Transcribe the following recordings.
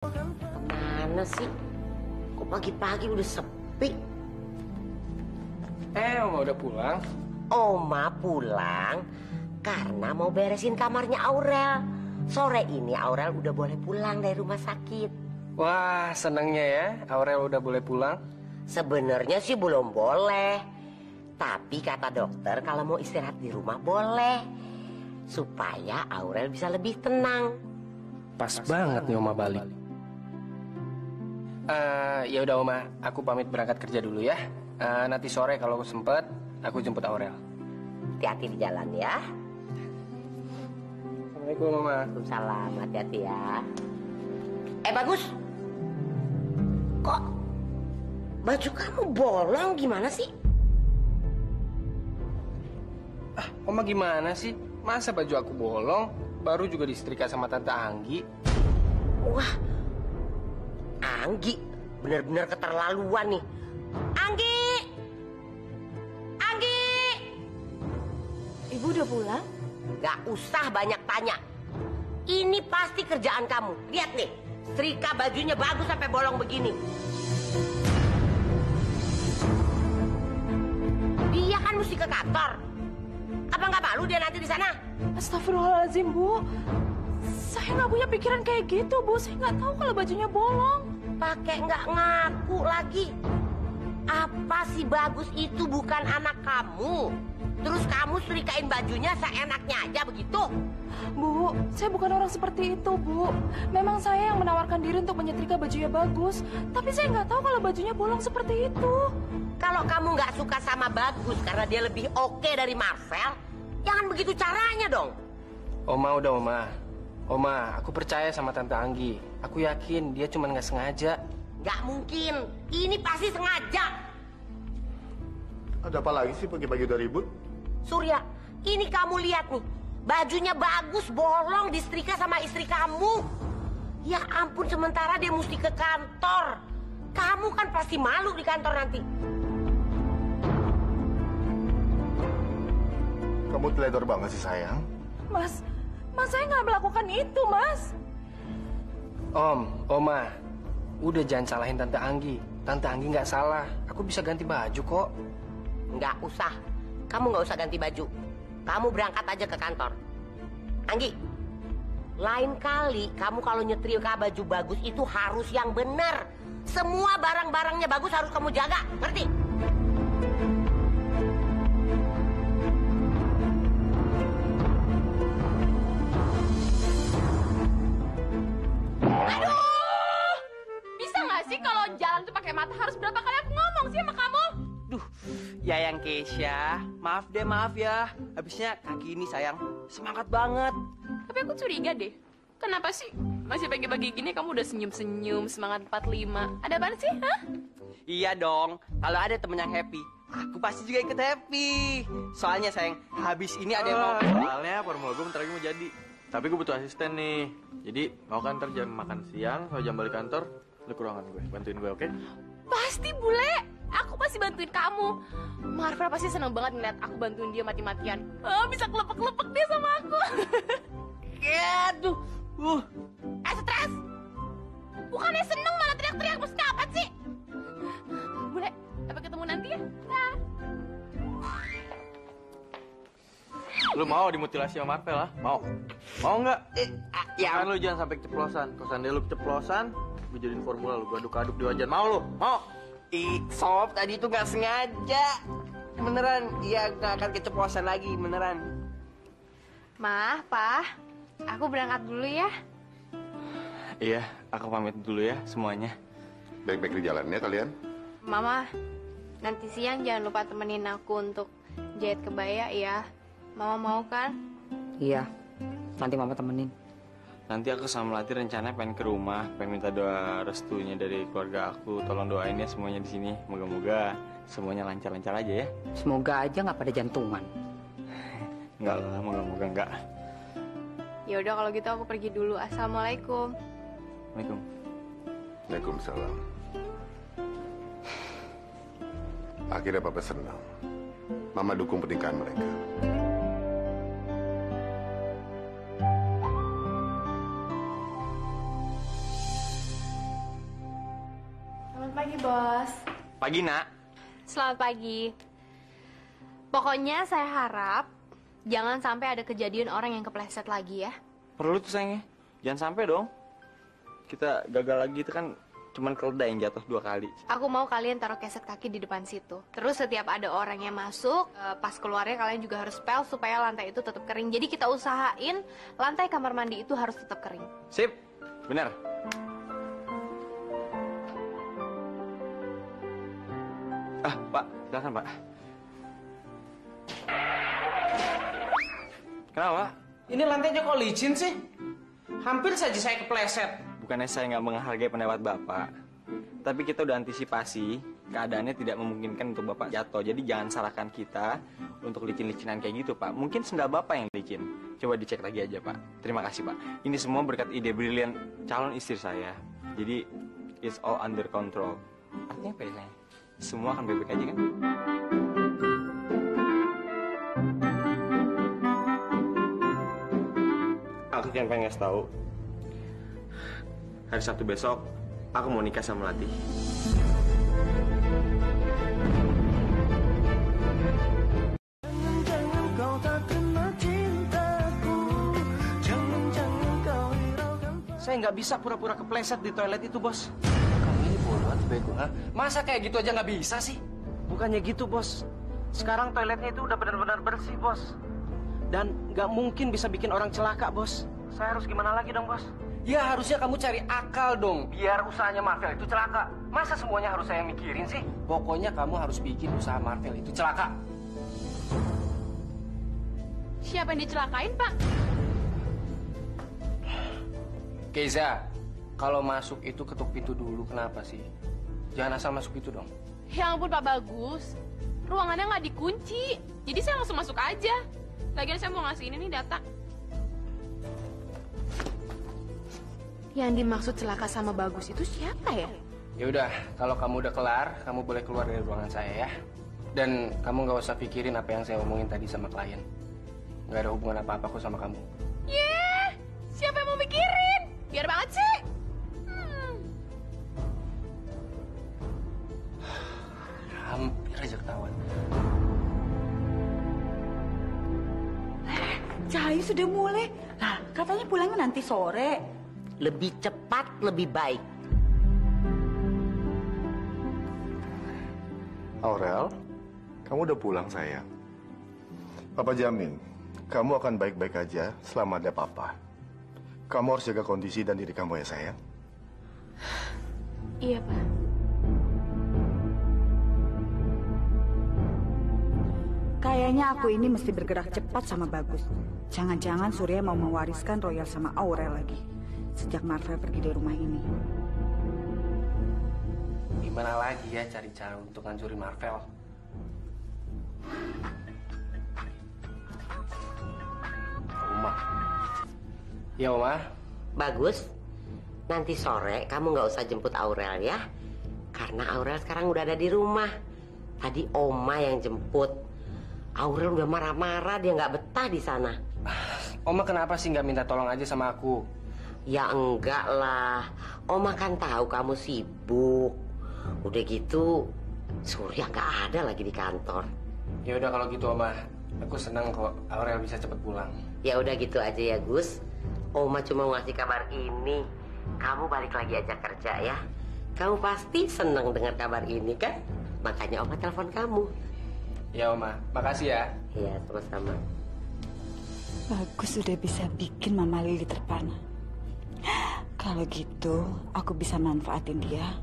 Kemana sih? Kok pagi-pagi udah sepi? Oma udah pulang? Oma pulang karena mau beresin kamarnya Aurel. Sore ini Aurel udah boleh pulang dari rumah sakit. Wah, senangnya ya Aurel udah boleh pulang. Sebenarnya sih belum boleh. Tapi kata dokter kalau mau istirahat di rumah boleh. Supaya Aurel bisa lebih tenang. Pas banget nih Oma balik. Ya udah Oma, aku pamit berangkat kerja dulu ya. Nanti sore kalau sempet, aku jemput Aurel. Hati-hati di jalan ya. Assalamualaikum Oma. Waalaikumsalam, hati-hati ya. Bagus. Kok baju kamu bolong gimana sih? Oma gimana sih? Masa baju aku bolong? Baru juga disetrika sama Tante Anggi. Wah, Anggi benar-benar keterlaluan nih. Anggi! Anggi! Ibu udah pulang? Gak usah banyak tanya. Ini pasti kerjaan kamu. Lihat nih, setrika bajunya bagus sampai bolong begini. Dia kan mesti ke kantor. Apa nggak malu dia nanti di sana? Astagfirullahaladzim, Bu. Saya nggak punya pikiran kayak gitu, Bu. Saya nggak tahu kalau bajunya bolong. Pakai nggak ngaku lagi. Apa sih Bagus itu bukan anak kamu? Terus kamu setrikain bajunya seenaknya aja begitu? Bu, saya bukan orang seperti itu, Bu. Memang saya yang menawarkan diri untuk menyetrika bajunya Bagus. Tapi saya nggak tahu kalau bajunya bolong seperti itu. Kalau kamu nggak suka sama Bagus karena dia lebih oke dari Marvel, jangan begitu caranya dong. Oma udah Oma. Oma, aku percaya sama Tante Anggi. Aku yakin dia cuma nggak sengaja. Nggak mungkin. Ini pasti sengaja. Ada apa lagi sih pagi-pagi udah ribut? Surya, ini kamu lihat nih. Bajunya Bagus bolong disetrika sama istri kamu. Ya ampun, sementara dia mesti ke kantor. Kamu kan pasti malu di kantor nanti. Kamu teledor banget sih sayang. Mas saya nggak melakukan itu, Mas. Oma, udah jangan salahin Tante Anggi. Tante Anggi nggak salah. Aku bisa ganti baju kok. Nggak usah. Kamu nggak usah ganti baju. Kamu berangkat aja ke kantor. Anggi, lain kali kamu kalau nyetrika baju Bagus itu harus yang benar. Semua barang-barangnya Bagus harus kamu jaga, ngerti? Aduh! Bisa nggak sih kalau jalan tuh pakai mata? Harus berapa kali aku ngomong sih sama kamu? Duh, Yayang Keisha, maaf ya. Habisnya kaki ini sayang, semangat banget. Tapi aku curiga deh. Kenapa sih masih pagi-pagi gini kamu udah senyum-senyum, semangat 45? Ada apaan sih, hah? Iya dong, kalau ada temen yang happy, aku pasti juga ikut happy. Soalnya sayang, habis ini ada yang mau. Soalnya formula gue bentar lagi mau jadi. Tapi gue butuh asisten nih. Jadi mau kan ntar jam makan siang, kalau jam balik kantor, lu ke ruangan gue, bantuin gue, oke? Pasti bule, aku pasti bantuin kamu. Marvel pasti seneng banget ngeliat aku bantuin dia mati-matian. Bisa kelepek-kelepek dia sama aku. Aduh, Stres. Bukannya seneng malah teriak-teriak, maksudnya apa sih? Bule, sampai ketemu nanti ya. Dah. Lu mau dimutilasi sama Marvel lah? Mau? Mau nggak? ya. Kan lu jangan sampai keceplosan. Kalau seandainya lu keceplosan, gue jadiin formula lu, gue aduk-aduk di wajan. Mau lu? Mau? Sob, tadi itu nggak sengaja. Beneran, iya nggak akan keceplosan lagi, beneran. Ma, Pa, aku berangkat dulu ya. Iya, aku pamit dulu ya semuanya. Baik-baik di jalan ya kalian. Mama, nanti siang jangan lupa temenin aku untuk jahit kebaya ya. Mama mau kan? Iya, nanti mama temenin. Nanti aku sama Melati rencananya pengen ke rumah, pengen minta doa restunya dari keluarga aku. Tolong doain ya semuanya di sini. Moga-moga semuanya lancar-lancar aja ya. Semoga aja nggak pada jantungan. Enggak lah, moga-moga enggak. Ya udah kalau gitu aku pergi dulu. Assalamualaikum. Assalamualaikum. Waalaikumsalam. Akhirnya Papa senang. Mama dukung pernikahan mereka. Selamat pagi, Bos. Pagi, Nak. Selamat pagi. Pokoknya saya harap jangan sampai ada kejadian orang yang kepleset lagi ya. Perlu tuh sayangnya. Jangan sampai dong. Kita gagal lagi itu kan cuman keledai yang jatuh 2 kali. Aku mau kalian taruh keset kaki di depan situ. Terus setiap ada orang yang masuk, pas keluarnya kalian juga harus pel supaya lantai itu tetap kering. Jadi kita usahain lantai kamar mandi itu harus tetap kering. Sip. Bener. Pak, silakan, Pak. Kenapa? Ini lantainya kok licin sih? Hampir saja saya kepleset. Bukannya saya nggak menghargai pendapat Bapak, tapi kita udah antisipasi keadaannya tidak memungkinkan untuk Bapak jatuh. Jadi jangan salahkan kita untuk licin-licinan kayak gitu, Pak. Mungkin sendal Bapak yang licin. Coba dicek lagi aja, Pak. Terima kasih, Pak. Ini semua berkat ide brilian calon istri saya. Jadi, it's all under control. Artinya apa ya, sayang? Semua akan baik-baik aja, kan? Aku kan pengen ngasih tahu. Hari Sabtu besok, aku mau nikah sama Melati. Saya nggak bisa pura-pura kepleset di toilet itu, Bos. Kamu ini bodoh atau bego, ha? Masa kayak gitu aja nggak bisa sih? Bukannya gitu, Bos. Sekarang toiletnya itu udah benar-benar bersih, Bos. Dan nggak mungkin bisa bikin orang celaka, Bos. Saya harus gimana lagi dong, Bos? Ya harusnya kamu cari akal dong, biar usahanya Marvel itu celaka. Masa semuanya harus saya mikirin sih? Pokoknya kamu harus bikin usaha Marvel itu celaka. Siapa yang dicelakain, Pak? Keiza, kalau masuk itu ketuk pintu dulu, kenapa sih? Jangan asal masuk itu dong. Ya ampun, Pak Bagus. Ruangannya nggak dikunci. Jadi saya langsung masuk aja. Lagian saya mau ngasih ini nih data. Yang dimaksud celaka sama Bagus itu siapa ya? Ya udah, kalau kamu udah kelar, kamu boleh keluar dari ruangan saya ya. Dan kamu nggak usah pikirin apa yang saya omongin tadi sama klien. Nggak ada hubungan apa-apa kok sama kamu. Siapa yang mau mikirin? Biar banget sih. Hampir aja ketahuan. Cahayu sudah mulai. Nah, katanya pulangnya nanti sore. Lebih cepat, lebih baik. Aurel, kamu udah pulang, sayang. Papa jamin, kamu akan baik-baik aja selama ada Papa. Kamu harus jaga kondisi dan diri kamu ya, sayang. Iya, Pak. Kayaknya aku ini mesti bergerak cepat sama Bagus. Jangan-jangan Surya mau mewariskan Royal sama Aurel lagi. Sejak Marvel pergi dari rumah ini. Gimana lagi ya cari cara untuk ngancurin Marvel? Oma. Ya, Oma. Bagus. Nanti sore kamu nggak usah jemput Aurel ya. Karena Aurel sekarang udah ada di rumah. Tadi Oma yang jemput. Aurel udah marah-marah, dia nggak betah di sana. Oma kenapa sih nggak minta tolong aja sama aku? Ya enggak lah. Oma kan tahu kamu sibuk. Udah gitu, Surya nggak ada lagi di kantor. Ya udah kalau gitu, Oma. Aku senang kok Aurel bisa cepet pulang. Ya udah gitu aja ya, Gus. Oma cuma mau ngasih kabar ini. Kamu balik lagi aja kerja ya. Kamu pasti senang dengar kabar ini kan? Makanya Oma telepon kamu. Ya, Oma. Makasih ya. Iya, sama-sama. Bagus sudah bisa bikin Mama Lili terpana. Kalau gitu, aku bisa manfaatin dia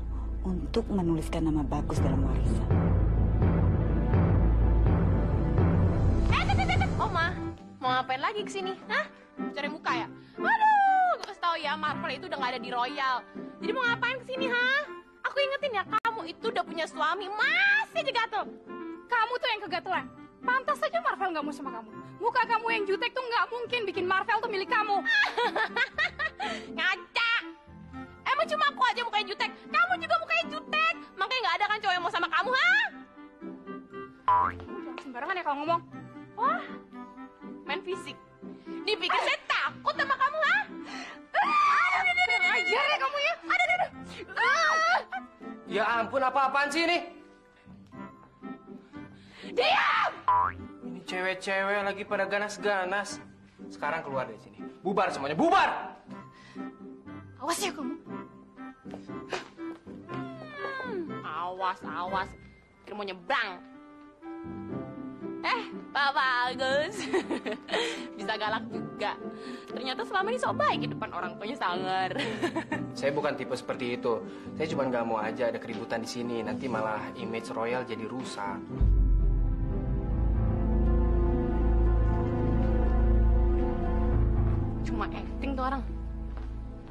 untuk menuliskan nama Bagus dalam warisan. Oma, mau ngapain lagi kesini? Hah? Cari muka ya? Aduh, gue kasih tau ya, Marvel itu udah gak ada di Royal. Jadi mau ngapain kesini, ha? Aku ingetin ya, kamu itu udah punya suami, masih aja gatel. Kamu tuh yang kegatelan. Pantas saja Marvel nggak mau sama kamu. Muka kamu yang jutek tuh nggak mungkin bikin Marvel tuh milik kamu. Ngaca. Emang cuma aku aja mukanya jutek. Kamu juga mukanya jutek. Makanya nggak ada kan cowok yang mau sama kamu, ha? Jangan sembarangan ya kalau ngomong. Wah, main fisik. Dipikir saya takut sama kamu, ha? Ajar ya kamu ya. Aduh. Ya ampun, apa-apaan sih ini? Diam! Ini cewek-cewek lagi pada ganas-ganas. Sekarang keluar dari sini. Bubar semuanya, bubar! Awas ya kamu. Awas, awas. Kira mau nyebrang. Pak Bagus. Bisa galak juga. Ternyata selama ini sok baik di depan orang tuanya sangar. Saya bukan tipe seperti itu. Saya cuma nggak mau aja ada keributan di sini. Nanti malah image royal jadi rusak. Cuma acting tuh orang.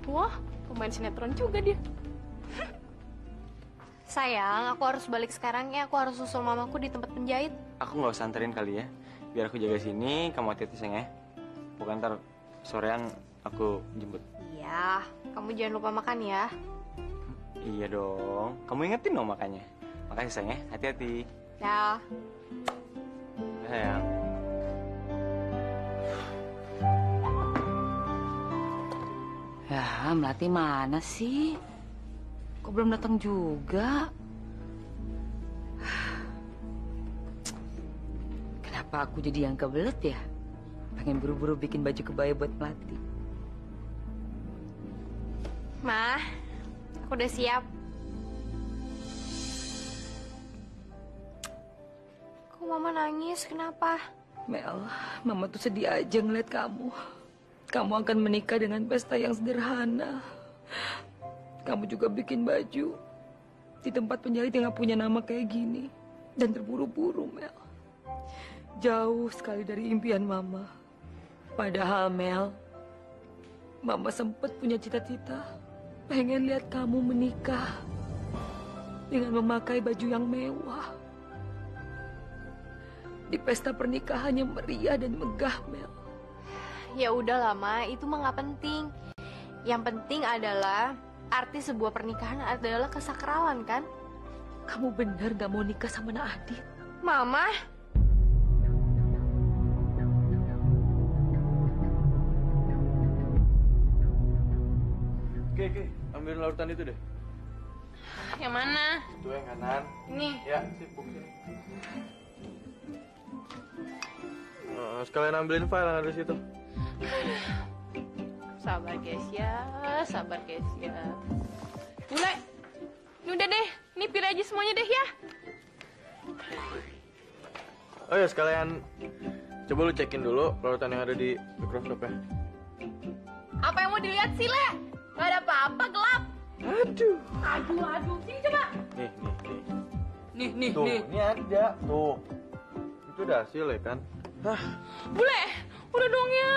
Wah, pemain sinetron juga dia. Sayang, aku harus balik sekarang ya. Aku harus susul mamaku di tempat penjahit. Aku nggak usah anterin kali ya. Biar aku jaga sini, kamu hati-hati sayang ya. Bukan ntar sorean aku jemput. Iya, kamu jangan lupa makan ya. Iya dong. Kamu ingetin dong makanya. Makasih sayang ya. Hati-hati. Dah. Sayang. Ya, Melati mana sih? Kok belum datang juga? Kenapa aku jadi yang kebelet ya? Pengen buru-buru bikin baju kebaya buat Melati. Ma, aku udah siap. Kok mama nangis? Kenapa? Mel, Mama tuh sedih aja ngeliat kamu. Kamu akan menikah dengan pesta yang sederhana. Kamu juga bikin baju di tempat penjahit yang gak punya nama kayak gini. Dan terburu-buru, Mel. Jauh sekali dari impian Mama. Padahal, Mel, Mama sempat punya cita-cita. Pengen lihat kamu menikah dengan memakai baju yang mewah. Di pesta pernikahan yang meriah dan megah, Mel. Ya udah lama, itu mah nggak penting. Yang penting adalah arti sebuah pernikahan adalah kesakralan, kan? Kamu benar gak mau nikah sama Nak Adit? Mama. Oke, ambil larutan itu deh. Yang mana? Itu yang kanan. Ini. Ya, sibuk sini. Sekalian ambilin file yang ada di situ. Sabar guys ya, sabar guys ya. Mulai. Ini udah deh, ini pilih aja semuanya deh ya. Oh ya, sekalian coba lu cekin dulu larutan yang ada di mikroskop ya. Apa yang mau dilihat sih, Le? Gak ada apa-apa, gelap. Aduh. Aduh. Sini coba. Nih. Tuh, ini ada. Tuh. Itu udah hasil ya kan? Hah. Bule, udah dong ya.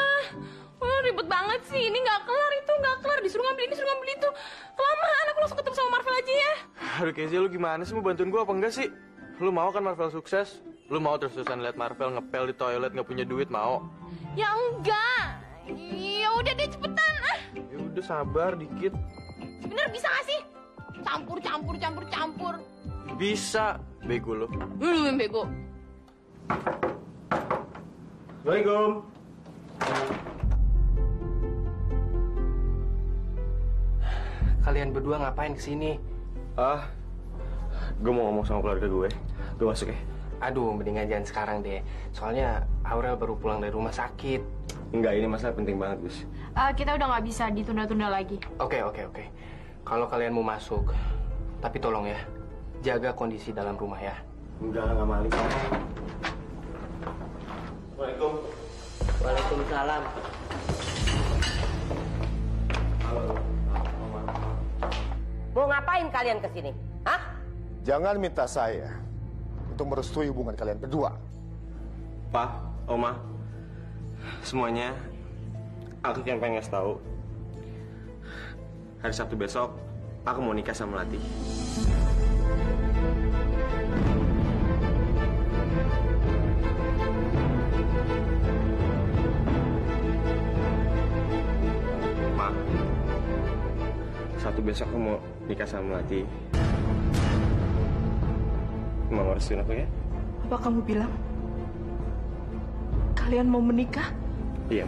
Wah, ribet banget sih. Ini nggak kelar, itu nggak kelar. Disuruh ngambil ini, disuruh ngambil itu. Kelamaan, aku langsung ketemu sama Marvel aja ya. Aduh, Kezia, lu gimana sih? Mau bantuin gua apa enggak sih? Lu mau kan Marvel sukses? Lu mau terus-terusan lihat Marvel ngepel di toilet nggak punya duit, mau? Ya enggak. Ya udah deh, cepetan. Ya udah, sabar dikit. Bener bisa nggak sih? Campur. Bisa. Bego lu. Yang bego. Assalamualaikum. Kalian berdua ngapain kesini? Gue mau ngomong sama keluarga gue. Gue masuk ya. Aduh, mendingan jangan sekarang deh. Soalnya Aurel baru pulang dari rumah sakit. Enggak, ini masalah penting banget, Gus. Kita udah nggak bisa ditunda-tunda lagi. Oke. Kalau kalian mau masuk, tapi tolong ya, jaga kondisi dalam rumah ya. Enggak malik. Assalamualaikum. Waalaikumsalam. Mau ngapain kalian kesini? Hah? Jangan minta saya untuk merestui hubungan kalian berdua. Pak, Oma, semuanya aku yang pengen ngasih tahu. Hari Sabtu besok aku mau nikah sama Melati. Ma, Sabtu besok aku mau nikah sama Melati. Mau restuin aku ya? Apa kamu bilang kalian mau menikah? Iya.